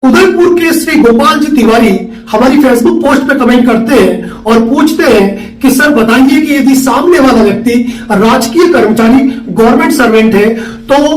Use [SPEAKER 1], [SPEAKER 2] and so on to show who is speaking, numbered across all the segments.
[SPEAKER 1] उदयपुर के श्री गोपाल जी तिवारी हमारी Facebook post पे कमेंट करते हैं और पूछते हैं कि सर बताइए कि यदि सामने वाला व्यक्ति राजकीय कर्मचारी गवर्नमेंट सर्वेंट है तो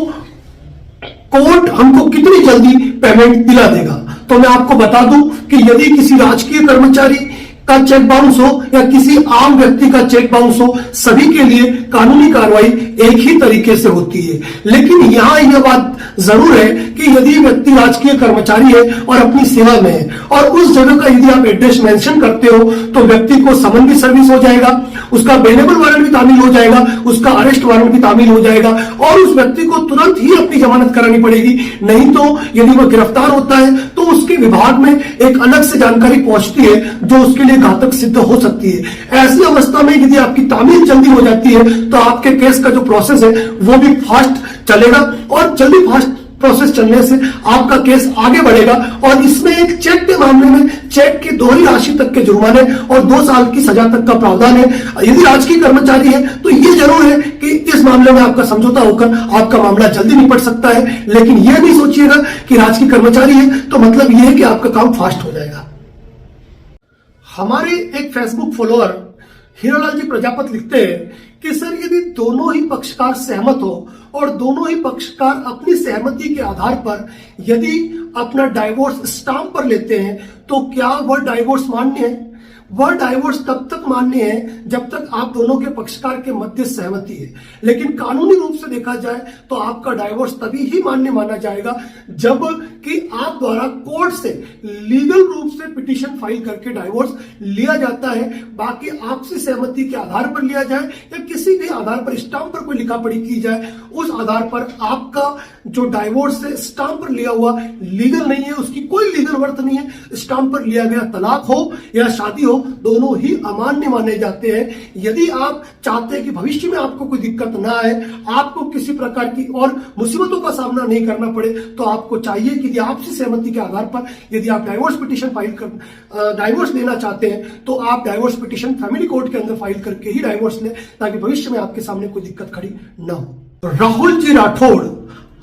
[SPEAKER 1] कोर्ट हमको कितनी जल्दी पेमेंट दिला देगा। तो मैं आपको बता दूं कि यदि किसी राजकीय कर्मचारी का चेक बाउंस हो या किसी आम व्यक्ति का चेक बाउंस हो, सभी के लिए कानूनी कार्रवाई एक ही तरीके से होती है। लेकिन यहां यह बात जरूर है कि यदि व्यक्ति राजकीय कर्मचारी है और अपनी सेवा में है और उस जगह का यदि आप एड्रेस मेंशन करते हो तो व्यक्ति को समन भी सर्विस हो जाएगा, उसका बेलेबल वारंट भी तामील हो जाएगा, उसका अरेस्ट वारंट भी तामील हो जाएगा और उस व्यक्ति को तुरंत ही अपनी जमानत करानी पड़ेगी। नहीं तो यदि वह गिरफ्तार होता है तो उसके विभाग में एक अलग से जानकारी पहुंचती है जो उसके लिए घातक सिद्ध हो सकती है। ऐसी अवस्था में यदि आपकी तामील जल्दी हो जाती है तो आपके केस का जो प्रोसेस है वो भी फास्ट चलेगा और जल्दी फास्ट प्रोसेस चलने से आपका केस आगे बढ़ेगा। और इसमें एक चेक के मामले में चेक की दोहरी राशि तक के जुर्माने और 2 साल की सजा तक का प्रावधान है। यदि राजकीय कर्मचारी है तो ये जरूर है कि इस मामले में आपका समझौता होकर आपका मामला जल्दी निपट सकता है। लेकिन यह नहीं सोचिएगा कि राजकीय कर्मचारी है तो मतलब यह है कि आपका काम फास्ट हो जाएगा। हमारे एक फेसबुक फॉलोअर हीरालाल जी प्रजापत लिखते हैं कि सर यदि दोनों ही पक्षकार सहमत हो और दोनों ही पक्षकार अपनी सहमति के आधार पर यदि अपना डाइवोर्स स्टाम्प पर लेते हैं तो क्या वह डाइवोर्स मान्य है? वह डाइवोर्स तब तक मान्य है जब तक आप दोनों के पक्षकार के मध्य सहमति है। लेकिन कानूनी रूप से देखा जाए तो आपका डाइवोर्स तभी ही मान्य माना जाएगा जब कि आप द्वारा कोर्ट से लीगल रूप से पिटीशन फाइल करके डाइवोर्स लिया जाता है। बाकी आपसी सहमति के आधार पर लिया जाए या किसी भी आधार पर स्टाम्प पर कोई लिखा पढ़ी की जाए, उस आधार पर आपका जो डाइवोर्स है स्टाम्प पर लिया हुआ लीगल नहीं है, उसकी कोई लीगल वर्थ नहीं है। स्टाम्प पर लिया गया तलाक हो या शादी हो, दोनों ही अमान्य माने जाते हैं। यदि आप चाहते हैं कि भविष्य में आपको कोई दिक्कत ना आए, आपको किसी प्रकार की और मुसीबतों का सामना नहीं करना पड़े, तो आपको चाहिए कि यदि आपसी सहमति के आधार पर यदि आप डाइवोर्स पिटीशन फाइल कर डाइवोर्स लेना चाहते हैं तो आप डाइवोर्स पिटीशन फैमिली कोर्ट के अंदर फाइल करके ही डाइवोर्स लें ताकि भविष्य में आपके सामने कोई दिक्कत खड़ी ना हो। राहुल जी राठौड़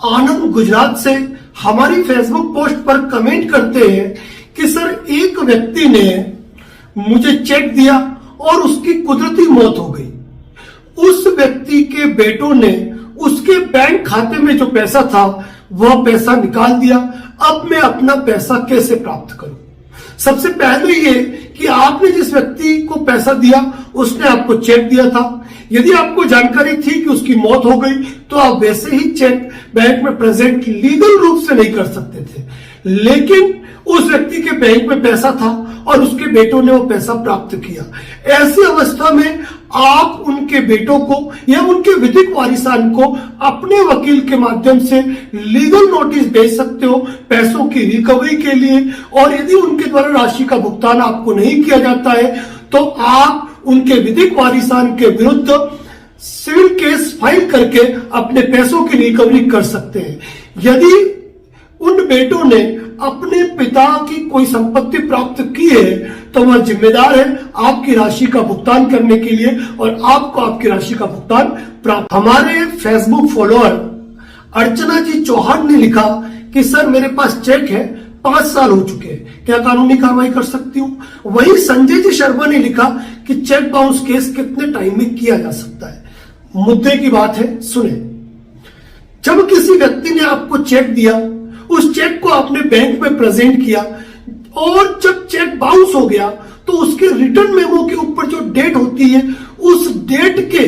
[SPEAKER 1] आनंद गुजरात से हमारी फेसबुक पोस्ट पर कमेंट करते हैं कि सर एक व्यक्ति ने मुझे चेक दिया और उसकी कुदरती मौत हो गई। उस व्यक्ति के बेटों ने उसके बैंक खाते में जो पैसा था वह पैसा निकाल दिया। अब मैं अपना पैसा कैसे प्राप्त करूं? सबसे पहले ये कि आपने जिस व्यक्ति को पैसा दिया उसने आपको चेक दिया था। यदि आपको जानकारी थी कि उसकी मौत हो गई तो आप वैसे ही चेक बैंक में प्रेजेंट लीगल रूप से नहीं कर सकते थे। लेकिन उस व्यक्ति के बैंक में पैसा था और उसके बेटों ने वो पैसा प्राप्त किया। ऐसी अवस्था में आप उनके बेटों को या उनके विधिक वारिसान को अपने वकील के माध्यम से लीगल नोटिस भेज सकते हो पैसों की रिकवरी के लिए। और यदि उनके द्वारा राशि का भुगतान आपको नहीं किया जाता है तो आप उनके विधिक वारिसान के विरुद्ध सिविल केस फाइल करके अपने पैसों की रिकवरी कर सकते हैं। यदि उन बेटों ने अपने पिता की कोई संपत्ति प्राप्त की है तो वह जिम्मेदार है आपकी राशि का भुगतान करने के लिए और आपको आपकी राशि का भुगतान प्राप्त। हमारे फेसबुक फॉलोअर अर्चना जी चौहान ने लिखा कि सर मेरे पास चेक है, 5 साल हो चुके हैं, क्या कानूनी कार्रवाई कर सकती हूं? वहीं संजय जी शर्मा ने लिखा कि चेक बाउंस केस कितने टाइम में किया जा सकता है। मुद्दे की बात है, सुने। जब किसी व्यक्ति ने आपको चेक दिया, उस चेक को आपने बैंक में प्रेजेंट किया और जब चेक बाउंस हो गया तो उसके रिटर्न मेमो के ऊपर जो डेट होती है उस डेट के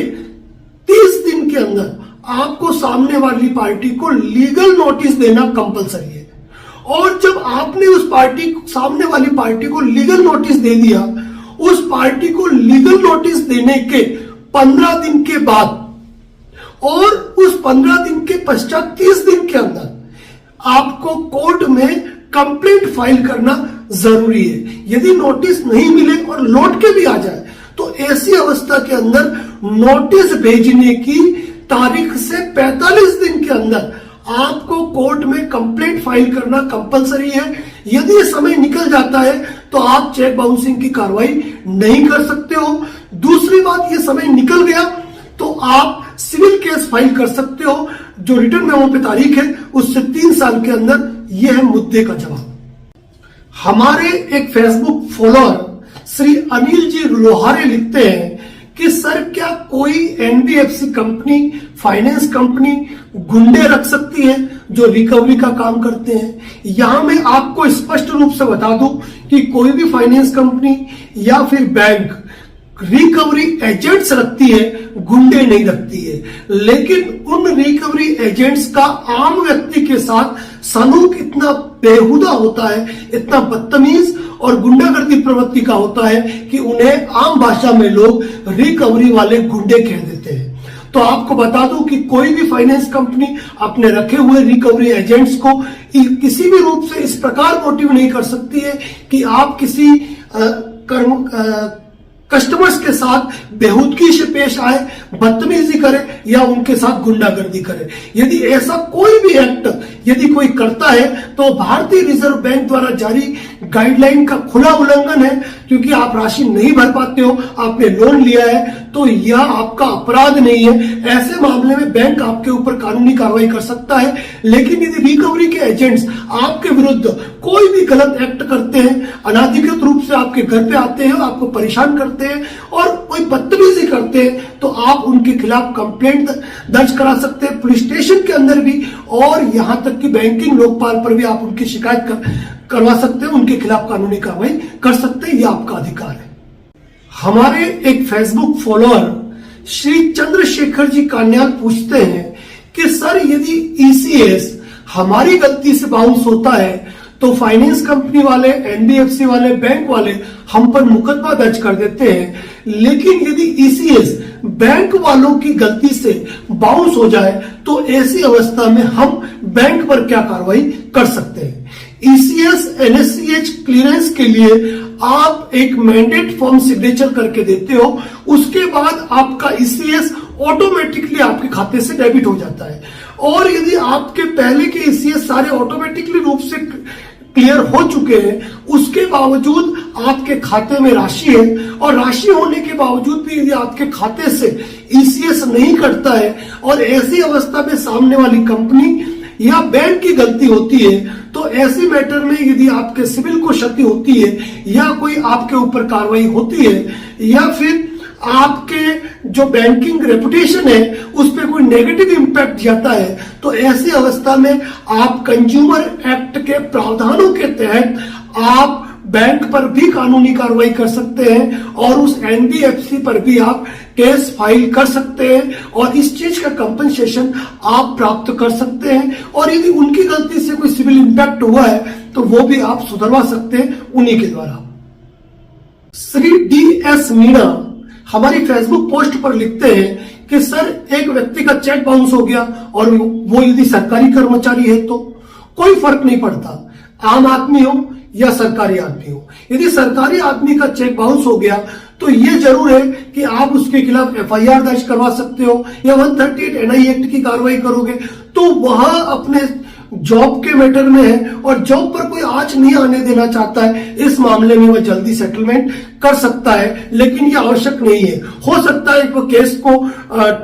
[SPEAKER 1] 30 दिन के अंदर आपको सामने वाली पार्टी को लीगल नोटिस देना कंपलसरी है। और जब आपने उस सामने वाली पार्टी को लीगल नोटिस दे दिया, उस पार्टी को लीगल नोटिस देने के 15 दिन के बाद और उस 15 दिन के पश्चात 30 दिन के अंदर आपको कोर्ट में कंप्लेंट फाइल करना जरूरी है। यदि नोटिस नहीं मिले और लौट के भी आ जाए तो ऐसी अवस्था के अंदर नोटिस भेजने की तारीख से 45 दिन के अंदर आपको कोर्ट में कंप्लेंट फाइल करना कंपलसरी है। यदि ये समय निकल जाता है तो आप चेक बाउंसिंग की कार्रवाई नहीं कर सकते हो। दूसरी बात, ये समय निकल गया तो आप सिविल केस फाइल कर सकते हो जो रिटर्न मेमो पे तारीख है उससे 3 साल के अंदर। यह है मुद्दे का जवाब। हमारे एक फेसबुक फॉलोअर श्री अनिल जी लोहारे लिखते हैं कि सर क्या कोई एनबीएफसी कंपनी, फाइनेंस कंपनी गुंडे रख सकती है जो रिकवरी का काम करते हैं। यहां मैं आपको स्पष्ट रूप से बता दूं कि कोई भी फाइनेंस कंपनी या फिर बैंक रिकवरी एजेंट्स रखती है, गुंडे नहीं रखती है। लेकिन उन रिकवरी एजेंट्स का आम व्यक्ति के साथ सलूक इतना बेहुदा होता है, इतना बदतमीज और गुंडागर्दी प्रवृत्ति का होता है कि उन्हें आम भाषा में लोग रिकवरी वाले गुंडे कह देते हैं। तो आपको बता दूं कि कोई भी फाइनेंस कंपनी अपने रखे हुए रिकवरी एजेंट्स को किसी भी रूप से इस प्रकार मोटिव नहीं कर सकती है कि आप किसी कस्टमर्स के साथ बेहूदगी से पेश आए, बदतमीजी करे या उनके साथ गुंडागर्दी करे। यदि ऐसा कोई भी एक्ट यदि कोई करता है तो भारतीय रिजर्व बैंक द्वारा जारी गाइडलाइन का खुला उल्लंघन है, क्योंकि आप राशि नहीं भर पाते हो, आपने लोन लिया है तो यह आपका अपराध नहीं है। ऐसे मामले में बैंक आपके ऊपर कानूनी कार्रवाई कर सकता है। लेकिन यदि रिकवरी के एजेंट्स आपके विरुद्ध कोई भी गलत एक्ट करते हैं, अनाधिकृत रूप से आपके घर पे आते हैं, आपको परेशान करते हैं और कोई बदतमीजी करते हैं, तो आप उनके खिलाफ कंप्लेंट दर्ज करा सकते हैं पुलिस स्टेशन के अंदर भी, और यहां तक कि बैंकिंग लोकपाल पर भी आप उनकी शिकायत करवा सकते हैं, उनके खिलाफ कानूनी कार्रवाई कर सकते हैं। यह आपका अधिकार है। हमारे एक फेसबुक फॉलोअर श्री चंद्रशेखर जी कान्याल पूछते हैं कि सर यदि ईसीएस हमारी गलती से बाउंस होता है तो फाइनेंस कंपनी वाले, एनबीएफसी वाले, बैंक वाले हम पर मुकदमा दर्ज कर देते हैं, लेकिन यदि ईसीएस बैंक वालों की गलती से बाउंस हो जाए तो ऐसी अवस्था में हम बैंक पर क्या कार्रवाई कर सकते हैं। ईसीएस एनएससीएच क्लियरेंस के लिए आप एक मैंडेट फॉर्म सिग्नेचर करके देते हो, उसके बाद आपका ईसीएस ऑटोमेटिकली आपके खाते से डेबिट हो जाता है। और यदि आपके पहले के ईसीएस सारे ऑटोमेटिकली रूप से क्लियर हो चुके हैं, उसके बावजूद आपके खाते में राशि है और राशि होने के बावजूद भी यदि आपके खाते से ईसीएस नहीं कटता है और ऐसी अवस्था में सामने वाली कंपनी या बैंक की गलती होती है, तो ऐसे मैटर में यदि आपके सिविल को क्षति होती है या कोई आपके ऊपर कार्रवाई होती है या फिर आपके जो बैंकिंग रेपुटेशन है उस पर कोई नेगेटिव इंपैक्ट जाता है, तो ऐसी अवस्था में आप कंज्यूमर एक्ट के प्रावधानों के तहत आप बैंक पर भी कानूनी कार्रवाई कर सकते हैं और उस एनबीएफसी पर भी आप केस फाइल कर सकते हैं और इस चीज का कंपनसेशन आप प्राप्त कर सकते हैं। और यदि उनकी गलती से कोई सिविल इंपैक्ट हुआ है तो वो भी आप सुधरवा सकते हैं उन्हीं के द्वारा। श्री डी.एस. मीणा हमारी फेसबुक पोस्ट पर लिखते हैं कि सर एक व्यक्ति का चेक बाउंस हो गया और वो यदि सरकारी कर्मचारी है तो कोई फर्क नहीं पड़ता, आम आदमी हो या सरकारी आदमी हो। यदि सरकारी आदमी का चेक बाउंस हो गया तो ये जरूर है कि आप उसके खिलाफ एफआईआर दर्ज करवा सकते हो या 138 एनआई एक्ट की कार्रवाई करोगे, तो वह अपने जॉब के मैटर में है और जॉब पर कोई आंच नहीं आने देना चाहता है, इस मामले में वह जल्दी सेटलमेंट कर सकता है। लेकिन यह आवश्यक नहीं है। हो सकता है कि वह केस को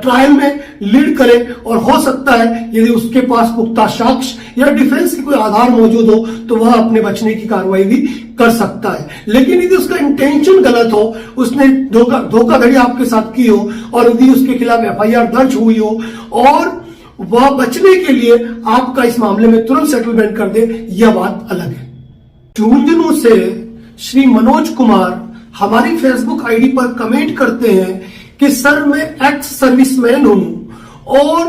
[SPEAKER 1] ट्रायल में लीड करे और हो सकता है यदि उसके पास पुख्ता साक्ष्य या डिफेंस की कोई आधार मौजूद हो तो वह अपने बचने की कार्रवाई भी कर सकता है। लेकिन यदि उसका इंटेंशन गलत हो, उसने धोखाधड़ी आपके साथ की हो और यदि उसके खिलाफ एफआईआर दर्ज हुई हो और वह बचने के लिए आपका इस मामले में तुरंत सेटलमेंट कर दे, यह बात अलग है। झुंझुनू से श्री मनोज कुमार हमारी फेसबुक आईडी पर कमेंट करते हैं कि सर मैं एक्स सर्विसमैन हूं और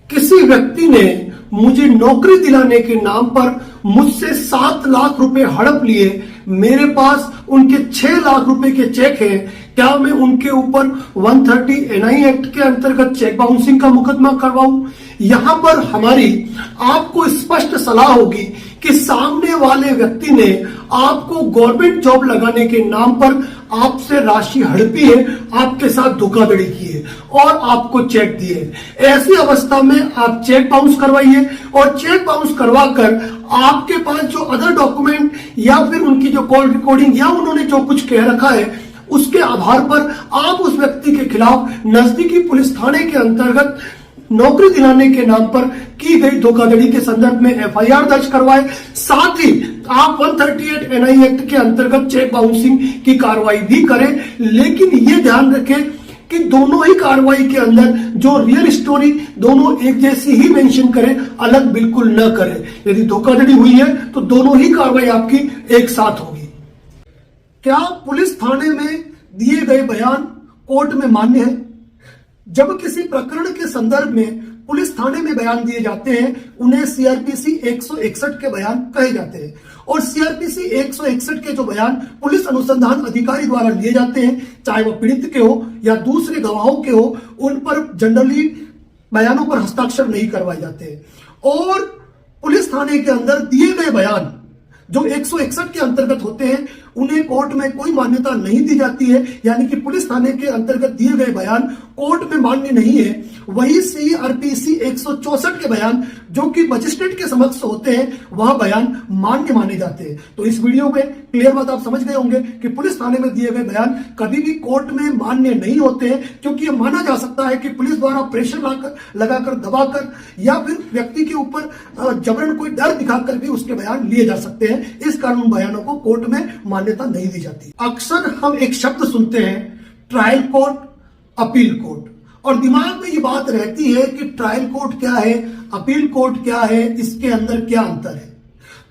[SPEAKER 1] किसी व्यक्ति ने मुझे नौकरी दिलाने के नाम पर मुझसे 7 लाख रुपए हड़प लिए। मेरे पास उनके 6 लाख रुपए के चेक हैं, क्या मैं उनके ऊपर 130 एनआई एक्ट के अंतर्गत चेक बाउंसिंग का मुकदमा करवाऊं? यहां पर हमारी आपको स्पष्ट सलाह होगी कि सामने वाले व्यक्ति ने आपको गवर्नमेंट जॉब लगाने के नाम पर आपसे राशि हड़पी है, आपके साथ धोखाधड़ी की है और आपको चेक दिए। ऐसी अवस्था में आप चेक बाउंस करवाइए और चेक बाउंस करवाकर आपके पास जो अदर डॉक्यूमेंट या फिर उनकी जो कॉल रिकॉर्डिंग या उन्होंने जो कुछ कह रखा है उसके आधार पर आप उस व्यक्ति के खिलाफ नजदीकी पुलिस थाने के अंतर्गत नौकरी दिलाने के नाम पर की गई धोखाधड़ी के संदर्भ में एफआईआर दर्ज करवाए। साथ ही आप 138 एनआई एक्ट के अंतर्गत चेक बाउंसिंग की कार्रवाई भी करें, लेकिन ये ध्यान रखें कि दोनों ही कार्रवाई के अंदर जो रियल स्टोरी दोनों एक जैसी ही मेंशन करें, अलग बिल्कुल न करें। यदि धोखाधड़ी हुई है तो दोनों ही कार्रवाई आपकी एक साथ होगी। क्या पुलिस थाने में दिए गए बयान कोर्ट में मान्य है? जब किसी प्रकरण के संदर्भ में पुलिस थाने में बयान दिए जाते हैं, उन्हें सीआरपीसी 161 के बयान कहे जाते हैं। और सीआरपीसी 161 के जो बयान पुलिस अनुसंधान अधिकारी द्वारा लिए जाते हैं, चाहे वो पीड़ित के हो या दूसरे गवाहों के हो, उन पर जनरली बयानों पर हस्ताक्षर नहीं करवाए जाते। और पुलिस थाने के अंदर दिए गए बयान जो 161 के अंतर्गत होते हैं, उन्हें कोर्ट में कोई मान्यता नहीं दी जाती है। यानी कि पुलिस थाने के अंतर्गत दिए गए बयान कोर्ट में मान्य नहीं है। वही सीआरपीसी 164 के बयान जो कि मजिस्ट्रेट के समक्ष होते हैं, वह बयान मान्य माने जाते हैं। तो इस वीडियो में क्लियर बात आप समझ गए होंगे कि पुलिस थाने में दिए गए बयान कभी भी कोर्ट में मान्य नहीं होते हैं, क्योंकि यह माना जा सकता है कि पुलिस द्वारा प्रेशर लगाकर दबाकर या फिर व्यक्ति के ऊपर जबरन कोई डर दिखाकर भी उसके बयान लिए जा सकते हैं। इस कारण उन बयानों को कोर्ट में मान्यता नहीं दी जाती। अक्सर हम एक शब्द सुनते हैं, ट्रायल कोर्ट, अपील कोर्ट, और दिमाग में ये बात रहती है कि ट्रायल कोर्ट क्या है, अपील कोर्ट क्या है, इसके अंदर क्या अंतर है।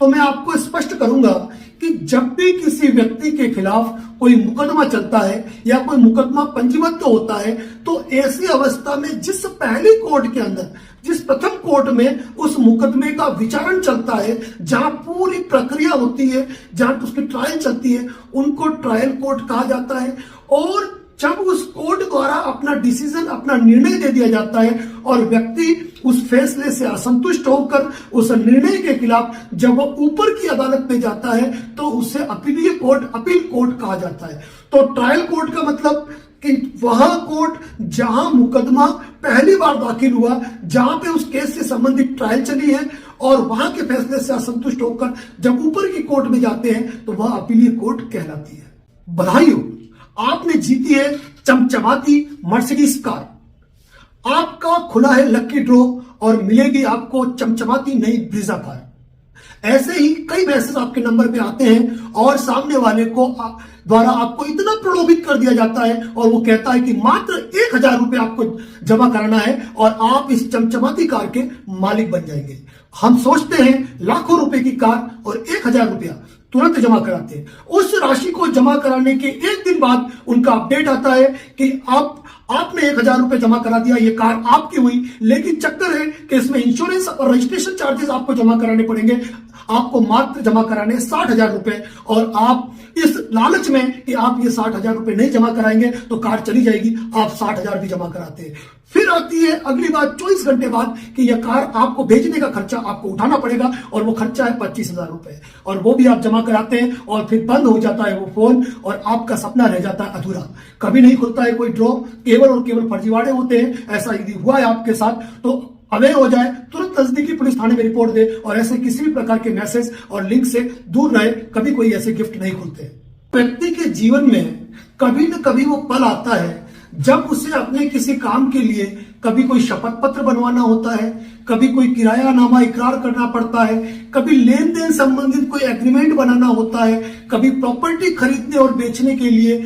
[SPEAKER 1] तो मैं आपको स्पष्ट करूंगा कि जब भी किसी व्यक्ति के खिलाफ कोई मुकदमा चलता है या कोई मुकदमा पंजीबद्ध होता है, तो ऐसी अवस्था में जिस पहली कोर्ट के अंदर, जिस प्रथम कोर्ट में उस मुकदमे का विचारण चलता है, जहां पूरी प्रक्रिया होती है, जहां उसकी ट्रायल चलती है, उनको ट्रायल कोर्ट कहा जाता है। और जब उस कोर्ट द्वारा अपना डिसीजन, अपना निर्णय दे दिया जाता है और व्यक्ति उस फैसले से असंतुष्ट होकर उस निर्णय के खिलाफ जब वो ऊपर की अदालत में जाता है, तो उसे अपीलीय कोर्ट, अपील कोर्ट कहा जाता है। तो ट्रायल कोर्ट का मतलब कि वह कोर्ट जहां मुकदमा पहली बार दाखिल हुआ, जहां पे उस केस से संबंधित ट्रायल चली है और वहां के फैसले से असंतुष्ट होकर जब ऊपर की कोर्ट में जाते हैं, तो वह अपीलीय कोर्ट कहलाती है। बधाई हो, आपने जीती है चमचमाती मर्सिडीज कार। आपका खुला है लकी ड्रॉ और मिलेगी आपको चमचमाती नई ब्रीजा कार। ऐसे ही कई मैसेज आपके नंबर पे आते हैं और सामने वाले को द्वारा आपको इतना प्रलोभित कर दिया जाता है और वो कहता है कि मात्र 1000 रुपए आपको जमा कराना है और आप इस चमचमाती कार के मालिक बन जाएंगे। हम सोचते हैं लाखों रुपए की कार और 1000 रुपया तुरंत जमा कराते हैं। उस राशि को जमा कराने के एक दिन बाद उनका अपडेट आता है कि आपने 1000 रुपए जमा करा दिया, ये कार आपकी हुई, लेकिन चक्कर है कि इसमें इंश्योरेंस और रजिस्ट्रेशन चार्जेस आपको जमा कराने पड़ेंगे। आपको मात्र जमा कराने 60,000 रुपए, और आप इस लालच में कि आप ये 60,000 रुपए नहीं जमा कराएंगे तो कार चली जाएगी, आप 60,000 भी जमा कराते हैं। फिर आती है अगली बात 24 घंटे बाद कि यह कार आपको भेजने का खर्चा आपको उठाना पड़ेगा और वो खर्चा है 25,000 रुपए, और वो भी आप जमा कराते हैं और फिर बंद हो जाता है वो फोन और आपका सपना रह जाता है अधूरा। कभी नहीं खुलता है कोई ड्रॉ, केवल और केवल फर्जीवाड़े होते हैं। ऐसा यदि हुआ है आपके साथ तो अवेयर हो जाए, तुरंत नजदीकी पुलिस थाने में रिपोर्ट दे और ऐसे किसी भी प्रकार के मैसेज और लिंक से दूर रहे। कभी कोई ऐसे गिफ्ट नहीं खुलते। व्यक्ति के जीवन में कभी न कभी वो पल आता है जब उसे अपने किसी काम के लिए कभी कोई शपथ पत्र बनवाना होता है, कभी कोई किरायानामा इकरार करना पड़ता है, कभी लेन देन संबंधित कोई एग्रीमेंट बनाना होता है, कभी प्रॉपर्टी खरीदने और बेचने के लिए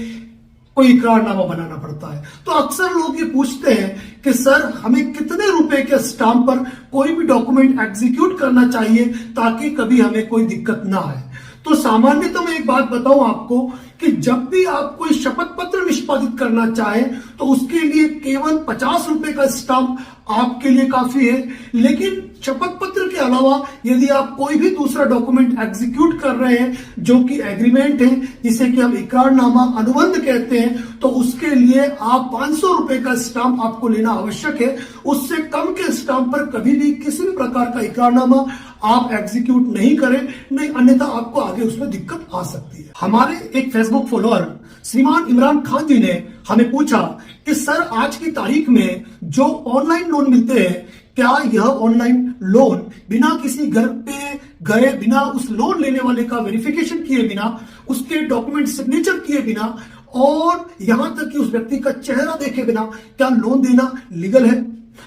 [SPEAKER 1] कोई इकरारनामा बनाना पड़ता है। तो अक्सर लोग ये पूछते हैं कि सर हमें कितने रुपए के स्टाम्प पर कोई भी डॉक्यूमेंट एग्जीक्यूट करना चाहिए ताकि कभी हमें कोई दिक्कत ना आए। तो सामान्यतः मैं एक बात बताऊं आपको कि जब भी आप कोई शपथ पत्र निष्पादित करना चाहें तो उसके लिए केवल 50 रुपए का स्टाम्प आपके लिए काफी है। लेकिन शपथ पत्र के अलावा यदि आप कोई भी दूसरा डॉक्यूमेंट एग्जीक्यूट कर रहे हैं जो कि एग्रीमेंट है, जिसे कि हम इकरारनामा, अनुबंध कहते हैं, तो उसके लिए आप 500 रुपए का स्टाम्प आपको लेना आवश्यक है। उससे कम के स्टाम्प पर कभी भी किसी भी प्रकार का इकरारनामा आप एग्जीक्यूट नहीं करें, नहीं अन्यथा आपको आगे उसमें दिक्कत आ सकती है। हमारे एक फेसबुक फॉलोअर श्रीमान इमरान खान जी ने हमें पूछा कि सर आज की तारीख में जो ऑनलाइन लोन मिलते हैं, क्या यह ऑनलाइन लोन बिना किसी घर पे गए, बिना उस लोन लेने वाले का वेरिफिकेशन किए बिना, उसके डॉक्यूमेंट सिग्नेचर किए बिना और यहां तक कि उस व्यक्ति का चेहरा देखे बिना क्या लोन देना लीगल है?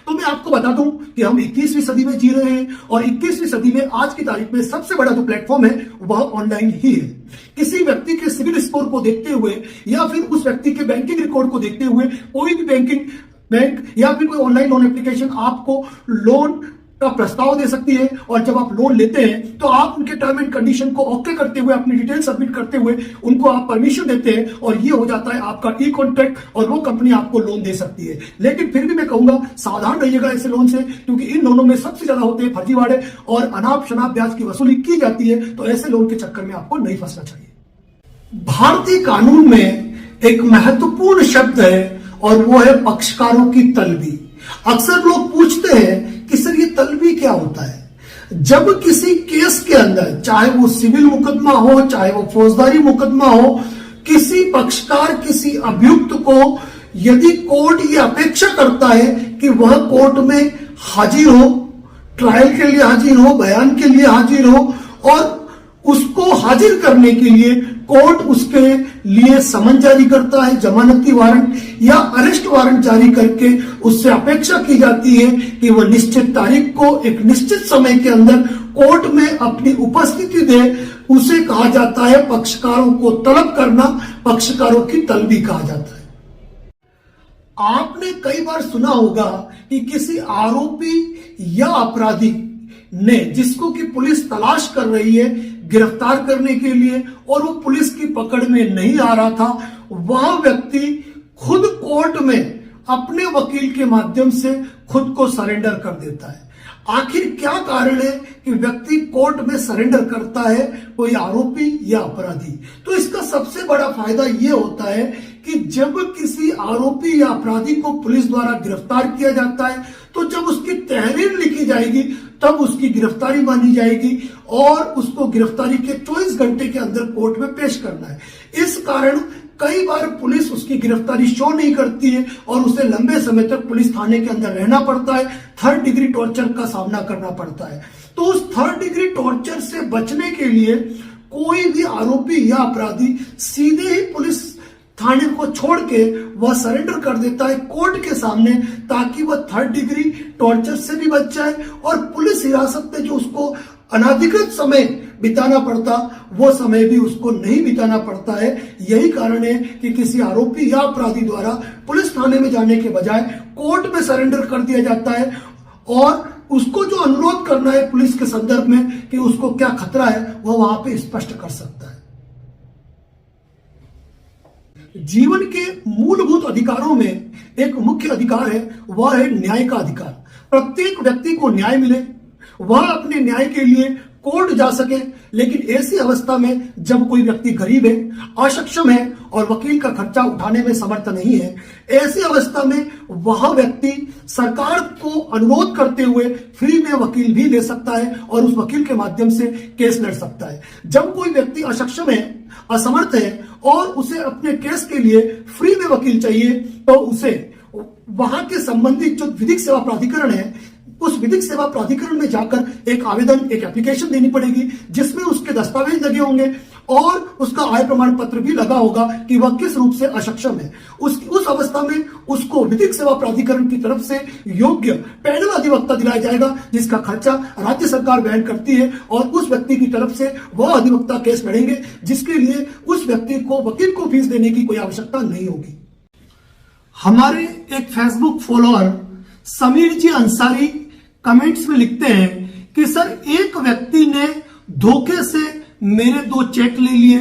[SPEAKER 1] तो मैं आपको बता दूं कि हम 21वीं सदी में जी रहे हैं और 21वीं सदी में आज की तारीख में सबसे बड़ा जो प्लेटफॉर्म है वह ऑनलाइन ही है। किसी व्यक्ति के सिविल स्कोर को देखते हुए या फिर उस व्यक्ति के बैंकिंग रिकॉर्ड को देखते हुए कोई भी बैंक या फिर कोई ऑनलाइन लोन एप्लीकेशन आपको लोन का प्रस्ताव दे सकती है। और जब आप लोन लेते हैं तो आप उनके टर्म एंड कंडीशन को ओके करते हुए, अपनी डिटेल सबमिट करते हुए उनको आप परमिशन देते हैं और ये हो जाता है आपका ई कॉन्ट्रैक्ट और वो कंपनी आपको लोन दे सकती है। लेकिन फिर भी मैं कहूंगा सावधान रहिएगा ऐसे लोन से, क्योंकि इन लोनों में सबसे ज्यादा होते हैं फर्जीवाड़े और अनाप शनाप ब्याज की वसूली की जाती है। तो ऐसे लोन के चक्कर में आपको नहीं फंसना चाहिए। भारतीय कानून में एक महत्वपूर्ण शब्द है और वो है पक्षकारों की तलबी। अक्सर लोग पूछते हैं कि सर ये तलबी क्या होता है। जब किसी केस के अंदर, चाहे वो सिविल मुकदमा हो चाहे वो फौजदारी मुकदमा हो, किसी पक्षकार किसी अभियुक्त को यदि कोर्ट ये अपेक्षा करता है कि वह कोर्ट में हाजिर हो, ट्रायल के लिए हाजिर हो, बयान के लिए हाजिर हो और उसको हाजिर करने के लिए कोर्ट उसके लिए समन जारी करता है, जमानती वारंट या अरेस्ट वारंट जारी करके उससे अपेक्षा की जाती है कि वह निश्चित तारीख को एक निश्चित समय के अंदर कोर्ट में अपनी उपस्थिति दे, उसे कहा जाता है पक्षकारों को तलब करना, पक्षकारों की तलबी कहा जाता है। आपने कई बार सुना होगा कि किसी आरोपी या अपराधी ने, जिसको कि पुलिस तलाश कर रही है गिरफ्तार करने के लिए और वो पुलिस की पकड़ में नहीं आ रहा था, वह व्यक्ति खुद कोर्ट में अपने वकील के माध्यम से खुद को सरेंडर कर देता है। आखिर क्या कारण है कि व्यक्ति कोर्ट में सरेंडर करता है, कोई आरोपी या अपराधी? तो इसका सबसे बड़ा फायदा यह होता है कि जब किसी आरोपी या अपराधी को पुलिस द्वारा गिरफ्तार किया जाता है तो जब उसकी तहरीर लिखी जाएगी तब उसकी गिरफ्तारी मानी जाएगी और उसको गिरफ्तारी के 24 घंटे के अंदर कोर्ट में पेश करना है। इस कारण कई बार पुलिस उसकी गिरफ्तारी शो नहीं करती है और उसे लंबे समय तक पुलिस थाने के अंदर रहना पड़ता है, 3rd डिग्री टॉर्चर का सामना करना पड़ता है। तो उस 3rd डिग्री टॉर्चर से बचने के लिए कोई भी आरोपी या अपराधी सीधे ही पुलिस थाने को छोड़ के वह सरेंडर कर देता है कोर्ट के सामने, ताकि वह 3rd डिग्री टॉर्चर से भी बच जाए और पुलिस हिरासत में जो उसको अनाधिकृत समय बिताना पड़ता वो समय भी उसको नहीं बिताना पड़ता है। यही कारण है कि किसी आरोपी या अपराधी द्वारा पुलिस थाने में जाने के बजाय कोर्ट में सरेंडर कर दिया जाता है और उसको जो अनुरोध करना है पुलिस के संदर्भ में कि उसको क्या खतरा है वह वहां पे स्पष्ट कर सकता है। जीवन के मूलभूत अधिकारों में एक मुख्य अधिकार है, वह है न्याय का अधिकार। प्रत्येक व्यक्ति को न्याय मिले, वह अपने न्याय के लिए कोर्ट जा सके। लेकिन ऐसी अवस्था में जब कोई व्यक्ति गरीब है, अक्षम है और वकील का खर्चा उठाने में समर्थ नहीं है, ऐसी अवस्था में वह व्यक्ति सरकार को अनुरोध करते हुए फ्री में वकील भी ले सकता है और उस वकील के माध्यम से केस लड़ सकता है। जब कोई व्यक्ति अक्षम है, असमर्थ है और उसे अपने केस के लिए फ्री में वकील चाहिए तो उसे वहां के संबंधित जो विधिक सेवा प्राधिकरण है उस विधिक सेवा प्राधिकरण में जाकर एक आवेदन, एक एप्लीकेशन देनी पड़ेगी जिसमें उसके दस्तावेज लगे होंगे और उसका आय प्रमाण पत्र भी लगा होगा कि वह किस रूप से अक्षम है। उस अवस्था में उसको विधिक सेवा प्राधिकरण की तरफ से योग्य पैनल अधिवक्ता दिलाया जाएगा जिसका खर्चा राज्य सरकार वहन करती है और उस व्यक्ति की तरफ से वह अधिवक्ता केस लड़ेंगे जिसके लिए उस व्यक्ति को वकील को फीस देने की कोई आवश्यकता नहीं होगी। हमारे एक फेसबुक फॉलोअर समीर जी अंसारी कमेंट्स में लिखते हैं कि सर एक व्यक्ति ने धोखे से मेरे 2 चेक ले लिए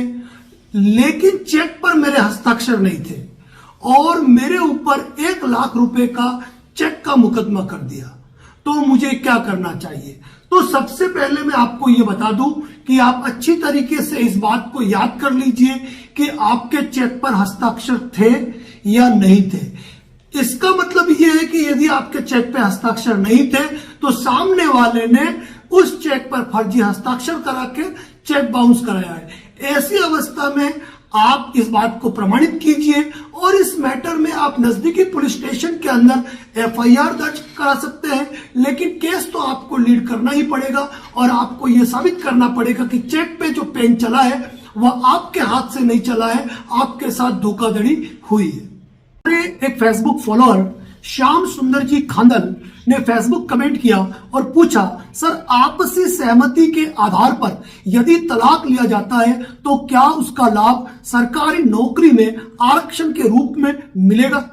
[SPEAKER 1] लेकिन चेक पर मेरे हस्ताक्षर नहीं थे और मेरे ऊपर 1 लाख रुपए का चेक का मुकदमा कर दिया, तो मुझे क्या करना चाहिए? तो सबसे पहले मैं आपको यह बता दूं कि आप अच्छी तरीके से इस बात को याद कर लीजिए कि आपके चेक पर हस्ताक्षर थे या नहीं थे। इसका मतलब यह है कि यदि आपके चेक पे हस्ताक्षर नहीं थे तो सामने वाले ने उस चेक पर फर्जी हस्ताक्षर करा के चेक बाउंस कराया है। ऐसी अवस्था में आप इस बात को प्रमाणित कीजिए और इस मैटर में आप नजदीकी पुलिस स्टेशन के अंदर एफआईआर दर्ज करा सकते हैं। लेकिन केस तो आपको लीड करना ही पड़ेगा और आपको यह साबित करना पड़ेगा कि चेक पे जो पेन चला है वह आपके हाथ से नहीं चला है, आपके साथ धोखाधड़ी हुई है। एक फेसबुक फॉलोअर श्याम सुंदर जी खांडल ने फेसबुक कमेंट किया और पूछा, सर आपसी सहमति के आधार पर यदि तलाक लिया जाता है तो क्या उसका लाभ सरकारी नौकरी में आरक्षण के रूप में मिलेगा?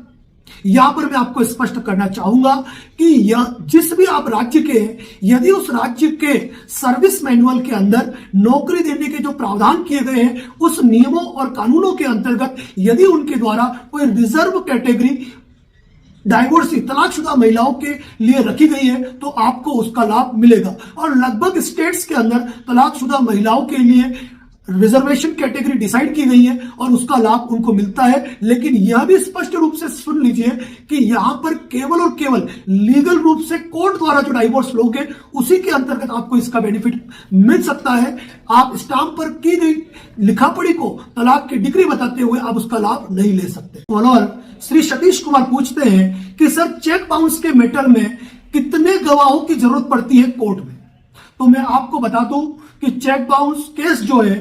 [SPEAKER 1] यहां पर मैं आपको स्पष्ट करना चाहूंगा कि यह जिस भी आप राज्य के हैं, यदि उस राज्य के सर्विस मैनुअल के अंदर नौकरी देने के जो प्रावधान किए गए हैं, उस नियमों और कानूनों के अंतर्गत यदि उनके द्वारा कोई रिजर्व कैटेगरी डाइवोर्सी तलाकशुदा महिलाओं के लिए रखी गई है तो आपको उसका लाभ मिलेगा। और लगभग स्टेट्स के अंदर तलाकशुदा महिलाओं के लिए रिजर्वेशन कैटेगरी डिसाइड की गई है और उसका लाभ उनको मिलता है। लेकिन यह भी स्पष्ट रूप से सुन लीजिए कि यहां पर केवल और केवल लीगल रूप से कोर्ट द्वारा जो डाइवोर्स लोगे उसी के अंतर्गत आपको इसका बेनिफिट मिल सकता है। आप स्टाम्प पर की गई लिखापड़ी को तलाक की डिग्री बताते हुए आप उसका लाभ नहीं ले सकते। फॉलोअर श्री सतीश कुमार पूछते हैं कि सर चेक बाउंस के मैटर में कितने गवाहों की जरूरत पड़ती है कोर्ट में? तो मैं आपको बता दूं कि चेक बाउंस केस जो है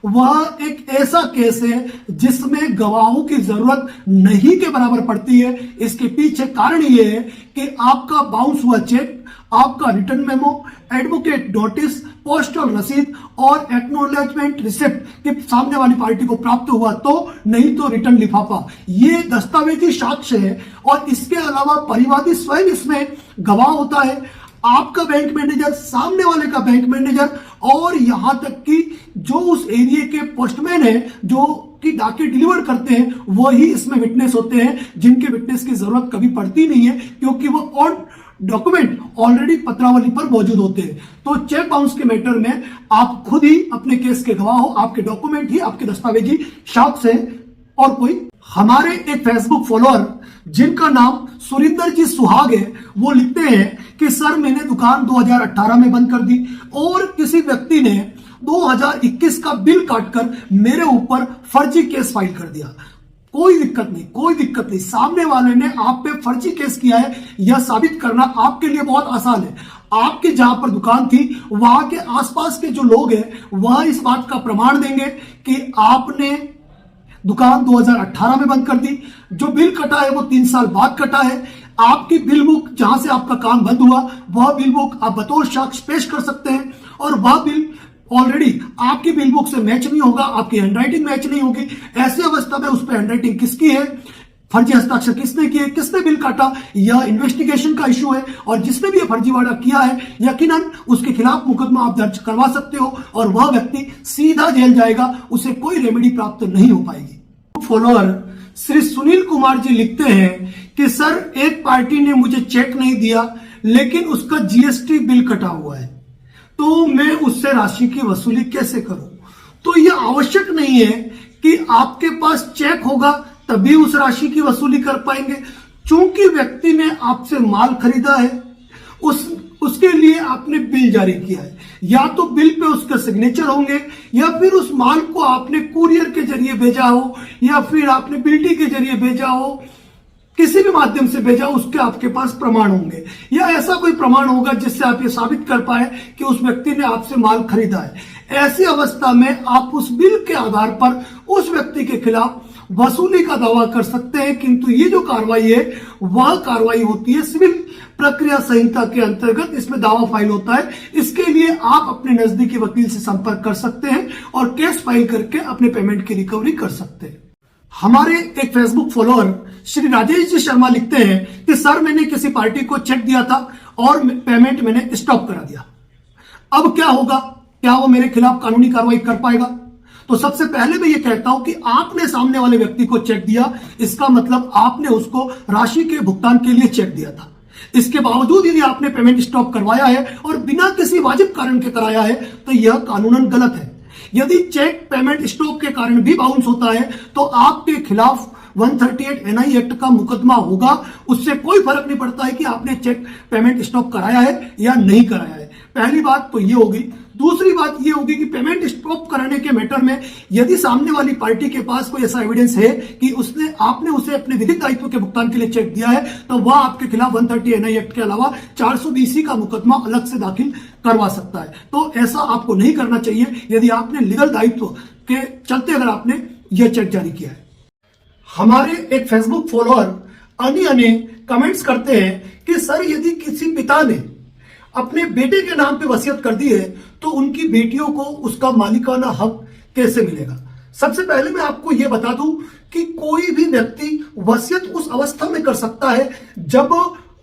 [SPEAKER 1] वह एक ऐसा केस है जिसमें गवाहों की जरूरत नहीं के बराबर पड़ती है। इसके पीछे कारण यह है कि आपका बाउंस हुआ चेक, आपका return memo, advocate notice, postal रसीद और एक्नॉलेजमेंट रिसिप्ट के सामने वाली पार्टी को प्राप्त हुआ तो, नहीं तो रिटर्न लिफाफा, ये दस्तावेजी साक्ष्य है। और इसके अलावा परिवादी स्वयं इसमें गवाह होता है, आपका बैंक मैनेजर, सामने वाले का बैंक मैनेजर और यहां तक कि जो उस एरिया के पोस्टमैन है जो कि डाके डिलीवर करते हैं वही इसमें विटनेस होते हैं, जिनके विटनेस की जरूरत कभी पड़ती नहीं है क्योंकि वो ऑन डॉक्यूमेंट ऑलरेडी पत्रावली पर मौजूद होते हैं। तो चेक बाउंस के मैटर में आप खुद ही अपने केस के गवाह हो, आपके डॉक्यूमेंट ही आपके दस्तावेजी साक्ष्य है और कोई। हमारे एक फेसबुक फॉलोअर जिनका नाम सुरिंदर जी सुहाग है, वो लिखते हैं कि सर मैंने दुकान 2018 में बंद कर दी और किसी व्यक्ति ने 2021 का बिल काटकर मेरे ऊपर फर्जी केस फाइल कर दिया। कोई दिक्कत नहीं, कोई दिक्कत नहीं, सामने वाले ने आप पे फर्जी केस किया है यह साबित करना आपके लिए बहुत आसान है। आपके जहां पर दुकान थी वहां के आसपास के जो लोग हैं वह इस बात का प्रमाण देंगे कि आपने दुकान 2018 में बंद कर दी। जो बिल कटा है वो 3 साल बाद कटा है। आपकी बिल बुक जहां से आपका काम बंद हुआ वह बिल बुक आप बतौर साक्ष्य पेश कर सकते हैं और वह बिल ऑलरेडी आपकी बिल बुक से मैच नहीं होगा, आपकी हैंडराइटिंग मैच नहीं होगी। ऐसी अवस्था में उस पर हैंडराइटिंग किसकी है, फर्जी हस्ताक्षर किसने किए, किसने बिल काटा, यह इन्वेस्टिगेशन का इशू है और जिसने भी फर्जीवाड़ा किया है यकीनन उसके खिलाफ मुकदमा आप दर्ज करवा सकते हो और वह व्यक्ति सीधा जेल जाएगा, उसे कोई रेमेडी प्राप्त नहीं हो पाएगी। फॉलोअर श्री सुनील कुमार जी लिखते हैं कि सर एक पार्टी ने मुझे चेक नहीं दिया लेकिन उसका जीएसटी बिल कटा हुआ है, तो मैं उससे राशि की वसूली कैसे करूं? तो यह आवश्यक नहीं है कि आपके पास चेक होगा तभी उस राशि की वसूली कर पाएंगे। चूंकि व्यक्ति ने आपसे माल खरीदा है, उसके लिए आपने बिल जारी किया है, या तो बिल पे उसका सिग्नेचर होंगे या फिर उस माल को आपने कुरियर के जरिए भेजा हो या फिर आपने बिल्टी के जरिए भेजा हो, किसी भी माध्यम से भेजा, उसके आपके पास प्रमाण होंगे या ऐसा कोई प्रमाण होगा जिससे आप ये साबित कर पाए कि उस व्यक्ति ने आपसे माल खरीदा है। ऐसी अवस्था में आप उस बिल के आधार पर उस व्यक्ति के खिलाफ वसूली का दावा कर सकते हैं। किंतु ये जो कार्रवाई है वह कार्रवाई होती है सिविल प्रक्रिया संहिता के अंतर्गत, इसमें दावा फाइल होता है। इसके लिए आप अपने नजदीकी वकील से संपर्क कर सकते हैं और केस फाइल करके अपने पेमेंट की रिकवरी कर सकते हैं। हमारे एक फेसबुक फॉलोअर श्री राजेश जी शर्मा लिखते हैं कि सर मैंने किसी पार्टी को चेक दिया था और पेमेंट मैंने स्टॉप करा दिया, अब क्या होगा, क्या वो मेरे खिलाफ कानूनी कार्रवाई कर पाएगा? तो सबसे पहले मैं ये कहता हूं कि आपने सामने वाले व्यक्ति को चेक दिया, इसका मतलब आपने उसको राशि के भुगतान के लिए चेक दिया था। इसके बावजूद यदि आपने पेमेंट स्टॉप करवाया है और बिना किसी वाजिब कारण के कराया है तो यह कानूनन गलत है। यदि चेक पेमेंट स्टॉप के कारण भी बाउंस होता है तो आपके खिलाफ 138 एनआई एक्ट का मुकदमा होगा। उससे कोई फर्क नहीं पड़ता है कि आपने चेक पेमेंट स्टॉप कराया है या नहीं कराया है। पहली बात तो ये होगी। दूसरी बात ये होगी कि पेमेंट स्टॉप कराने के मैटर में यदि सामने वाली पार्टी के पास कोई ऐसा एविडेंस है कि आपने उसे अपने विधिक दायित्व के भुगतान के लिए चेक दिया है तो वह आपके खिलाफ 130 एनआई एक्ट के अलावा 420 का मुकदमा अलग से दाखिल करवा सकता है। तो ऐसा आपको नहीं करना चाहिए यदि आपने लीगल दायित्व के चलते अगर आपने यह चेक जारी किया है। हमारे एक फेसबुक फॉलोअर अनी कमेंट्स करते हैं कि सर यदि किसी पिता ने अपने बेटे के नाम पे वसीयत कर दी है तो उनकी बेटियों को उसका मालिकाना हक कैसे मिलेगा। सबसे पहले मैं आपको यह बता दूं कि कोई भी व्यक्ति वसीयत उस अवस्था में कर सकता है जब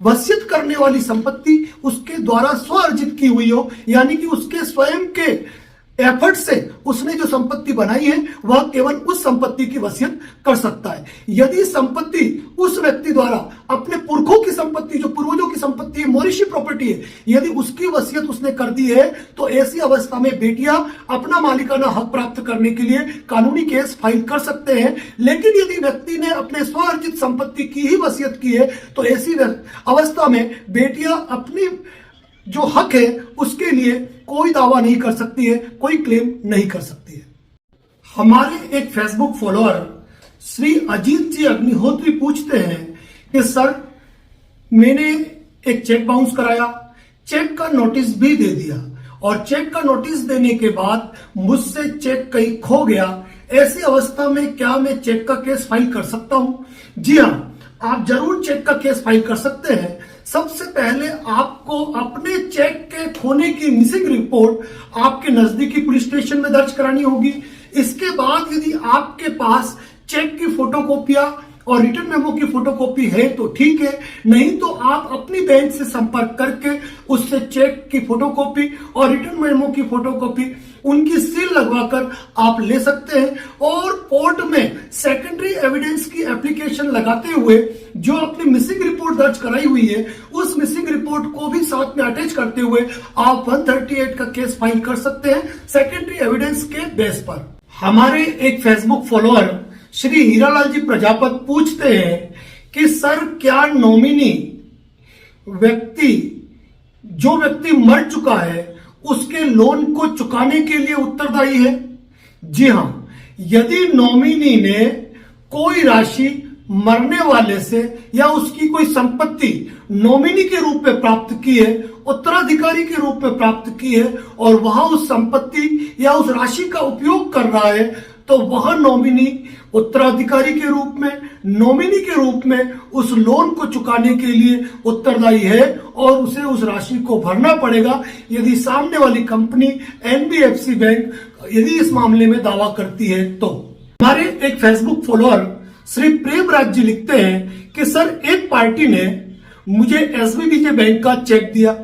[SPEAKER 1] वसीयत करने वाली संपत्ति उसके द्वारा स्व अर्जित की हुई हो, यानी कि उसके स्वयं के एफर्ट से उसने जो संपत्ति बनाई है वह केवल उस संपत्ति की वसीयत कर सकता है। यदि संपत्ति उस व्यक्ति द्वारा अपने पुरखों की संपत्ति, जो पूर्वजों की संपत्ति है, मॉरिशी प्रॉपर्टी है, यदि उसकी वसीयत उसने कर दी है तो ऐसी अवस्था में बेटियां अपना मालिकाना हक प्राप्त करने के लिए कानूनी केस फाइल कर सकते हैं। लेकिन यदि व्यक्ति ने अपने स्वअर्जित संपत्ति की ही वसीयत की है तो ऐसी अवस्था में बेटियां अपनी जो हक है उसके लिए कोई दावा नहीं कर सकती है, कोई क्लेम नहीं कर सकती है। हमारे एक फेसबुक फॉलोअर श्री अजीत जी अग्निहोत्री पूछते हैं कि सर मैंने एक चेक बाउंस कराया, चेक का नोटिस भी दे दिया और चेक का नोटिस देने के बाद मुझसे चेक कहीं खो गया, ऐसी अवस्था में क्या मैं चेक का केस फाइल कर सकता हूं? जी हां, आप जरूर चेक का केस फाइल कर सकते हैं। सबसे पहले आपको अपने चेक के खोने की मिसिंग रिपोर्ट आपके नजदीकी पुलिस स्टेशन में दर्ज करानी होगी। इसके बाद यदि आपके पास चेक की फोटोकॉपियां और रिटर्न मेमो की फोटोकॉपी है तो ठीक है, नहीं तो आप अपनी बैंक से संपर्क करके उससे चेक की फोटोकॉपी और रिटर्न मेमो की फोटोकॉपी उनकी सील लगवाकर आप ले सकते हैं और कोर्ट में सेकेंडरी एविडेंस की एप्लीकेशन लगाते हुए जो अपनी मिसिंग रिपोर्ट दर्ज कराई हुई है उस मिसिंग रिपोर्ट को भी साथ में अटैच करते हुए आप 138 का केस फाइल कर सकते हैं सेकेंडरी एविडेंस के बेस पर। हमारे एक फेसबुक फॉलोअर श्री हीरालाल जी प्रजापत पूछते हैं कि सर क्या नॉमिनी व्यक्ति, जो व्यक्ति मर चुका है, उसके लोन को चुकाने के लिए उत्तरदायी है? जी हां, यदि नॉमिनी ने कोई राशि मरने वाले से या उसकी कोई संपत्ति नॉमिनी के रूप में प्राप्त की है, उत्तराधिकारी के रूप में प्राप्त की है और वह उस संपत्ति या उस राशि का उपयोग कर रहा है तो वह नॉमिनी उत्तराधिकारी के रूप में, नॉमिनी के रूप में उस लोन को चुकाने के लिए उत्तरदायी है और उसे उस राशि को भरना पड़ेगा यदि सामने वाली कंपनी एनबीएफसी बैंक यदि इस मामले में दावा करती है तो। हमारे एक फेसबुक फॉलोअर श्री प्रेमराज जी लिखते हैं कि सर एक पार्टी ने मुझे एसबीबीजे बैंक का चेक दिया,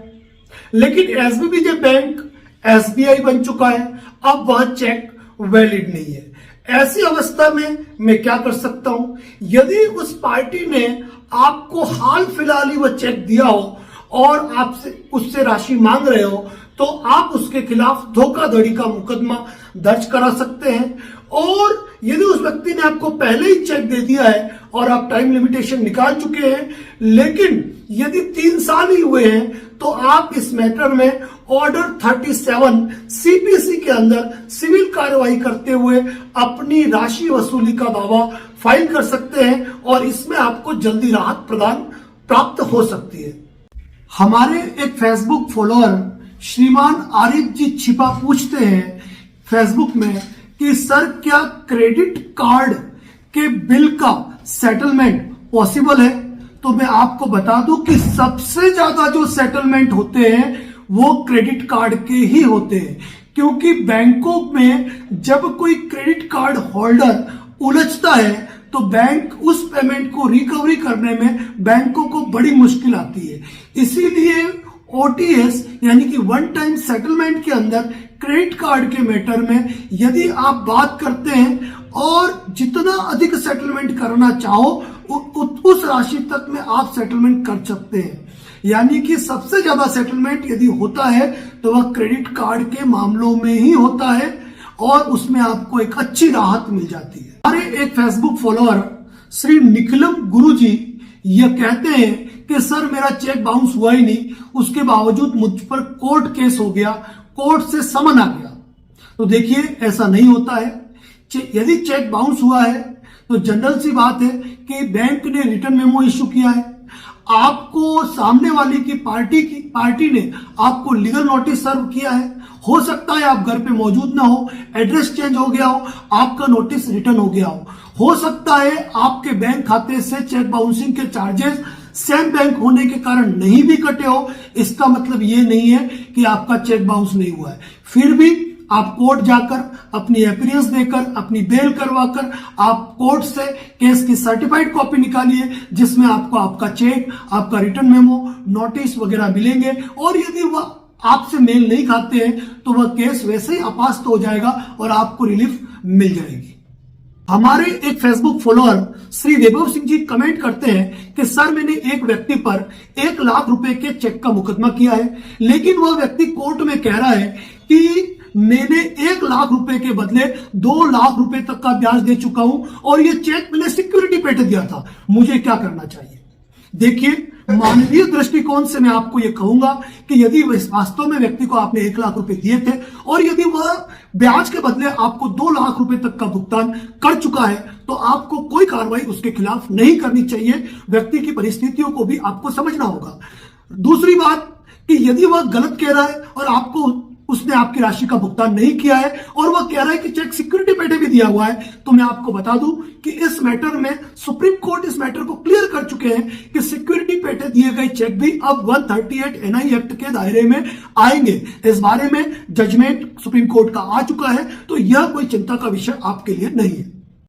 [SPEAKER 1] लेकिन एसबीबीजे बैंक एसबीआई बन चुका है, अब वह चेक वैलिड नहीं है। ऐसी अवस्था में मैं क्या कर सकता हूं? यदि उस पार्टी ने आपको हाल फिलहाल ही वह चेक दिया हो और आपसे उससे राशि मांग रहे हो तो आप उसके खिलाफ धोखाधड़ी का मुकदमा दर्ज करा सकते हैं। और यदि उस व्यक्ति ने आपको पहले ही चेक दे दिया है और आप टाइम लिमिटेशन निकाल चुके हैं, लेकिन यदि 3 साल ही हुए हैं तो आप इस मैटर में ऑर्डर 37 सीपीसी के अंदर सिविल कार्रवाई करते हुए अपनी राशि वसूली का दावा फाइल कर सकते हैं और इसमें आपको जल्दी राहत प्रदान प्राप्त हो सकती है। हमारे एक फेसबुक फॉलोअर श्रीमान आरिफ जी छिपा पूछते हैं फेसबुक में कि सर क्या क्रेडिट कार्ड के बिल का सेटलमेंट पॉसिबल है? तो मैं आपको बता दूं कि सबसे ज्यादा जो सेटलमेंट होते हैं वो क्रेडिट कार्ड के ही होते हैं, क्योंकि बैंकों में जब कोई क्रेडिट कार्ड होल्डर उलझता है तो बैंक उस पेमेंट को रिकवरी करने में बैंकों को बड़ी मुश्किल आती है। इसीलिए ओटीएस यानी कि वन टाइम सेटलमेंट के अंदर क्रेडिट कार्ड के मैटर में यदि आप बात करते हैं और जितना अधिक सेटलमेंट करना चाहो उस राशि तक में आप सेटलमेंट कर सकते हैं। यानी कि सबसे ज्यादा सेटलमेंट यदि होता है तो वह क्रेडिट कार्ड के मामलों में ही होता है और उसमें आपको एक अच्छी राहत मिल जाती है। हमारे एक फेसबुक फॉलोअर श्री निखिलम गुरुजी यह कहते हैं कि सर मेरा चेक बाउंस हुआ ही नहीं, उसके बावजूद मुझ पर कोर्ट केस हो गया, कोर्ट से समन आ गया। तो देखिए ऐसा नहीं होता है। यदि चेक बाउंस हुआ है तो जनरल सी बात है कि बैंक ने रिटर्न मेमो इश्यू किया है, आपको सामने वाली की पार्टी ने आपको लीगल नोटिस सर्व किया है, हो सकता है आप घर पे मौजूद ना हो, एड्रेस चेंज हो गया हो, आपका नोटिस रिटर्न हो गया हो सकता है आपके बैंक खाते से चेक बाउंसिंग के चार्जेस सेम बैंक होने के कारण नहीं भी कटे हो, इसका मतलब ये नहीं है कि आपका चेक बाउंस नहीं हुआ है। फिर भी आप कोर्ट जाकर अपनी अपीयरेंस देकर, अपनी बेल करवाकर आप कोर्ट से केस की सर्टिफाइड कॉपी निकालिए, जिसमें आपको आपका चेक, आपका रिटर्न मेमो, नोटिस वगैरह मिलेंगे। और यदि वह आपसे मेल नहीं खाते हैं तो वह केस वैसे ही अपास्त हो जाएगा और आपको रिलीफ मिल जाएगी। हमारे एक फेसबुक फॉलोअर श्री वैभव सिंह जी कमेंट करते हैं कि सर, मैंने एक व्यक्ति पर 1 लाख रुपए के चेक का मुकदमा किया है, लेकिन वह व्यक्ति कोर्ट में कह रहा है कि मैंने 1 लाख रुपए के बदले 2 लाख रुपए तक का ब्याज दे चुका हूं और यह चेक मैंने सिक्योरिटी पे दिया था, मुझे क्या करना चाहिए? देखिए, मानवीय दृष्टिकोण से मैं आपको यह कहूंगा कि यदि वास्तव में व्यक्ति को आपने 1 लाख रुपए दिए थे और यदि वह ब्याज के बदले आपको 2 लाख रुपए तक का भुगतान कर चुका है, तो आपको कोई कार्रवाई उसके खिलाफ नहीं करनी चाहिए। व्यक्ति की परिस्थितियों को भी आपको समझना होगा। दूसरी बात कि यदि वह गलत कह रहा है और उसने आपकी राशि का भुगतान नहीं किया है और वह कह रहा है कि चेक सिक्योरिटी पेटे भी दिया हुआ है, तो मैं आपको बता दूं कि इस मैटर में सुप्रीम कोर्ट इस मैटर को क्लियर कर चुके हैं कि सिक्योरिटी पेटे दिए गए चेक भी अब 138 एनआई एक्ट के दायरे में आएंगे। इस बारे में जजमेंट सुप्रीम कोर्ट का आ चुका है, तो यह कोई चिंता का विषय आपके लिए नहीं है।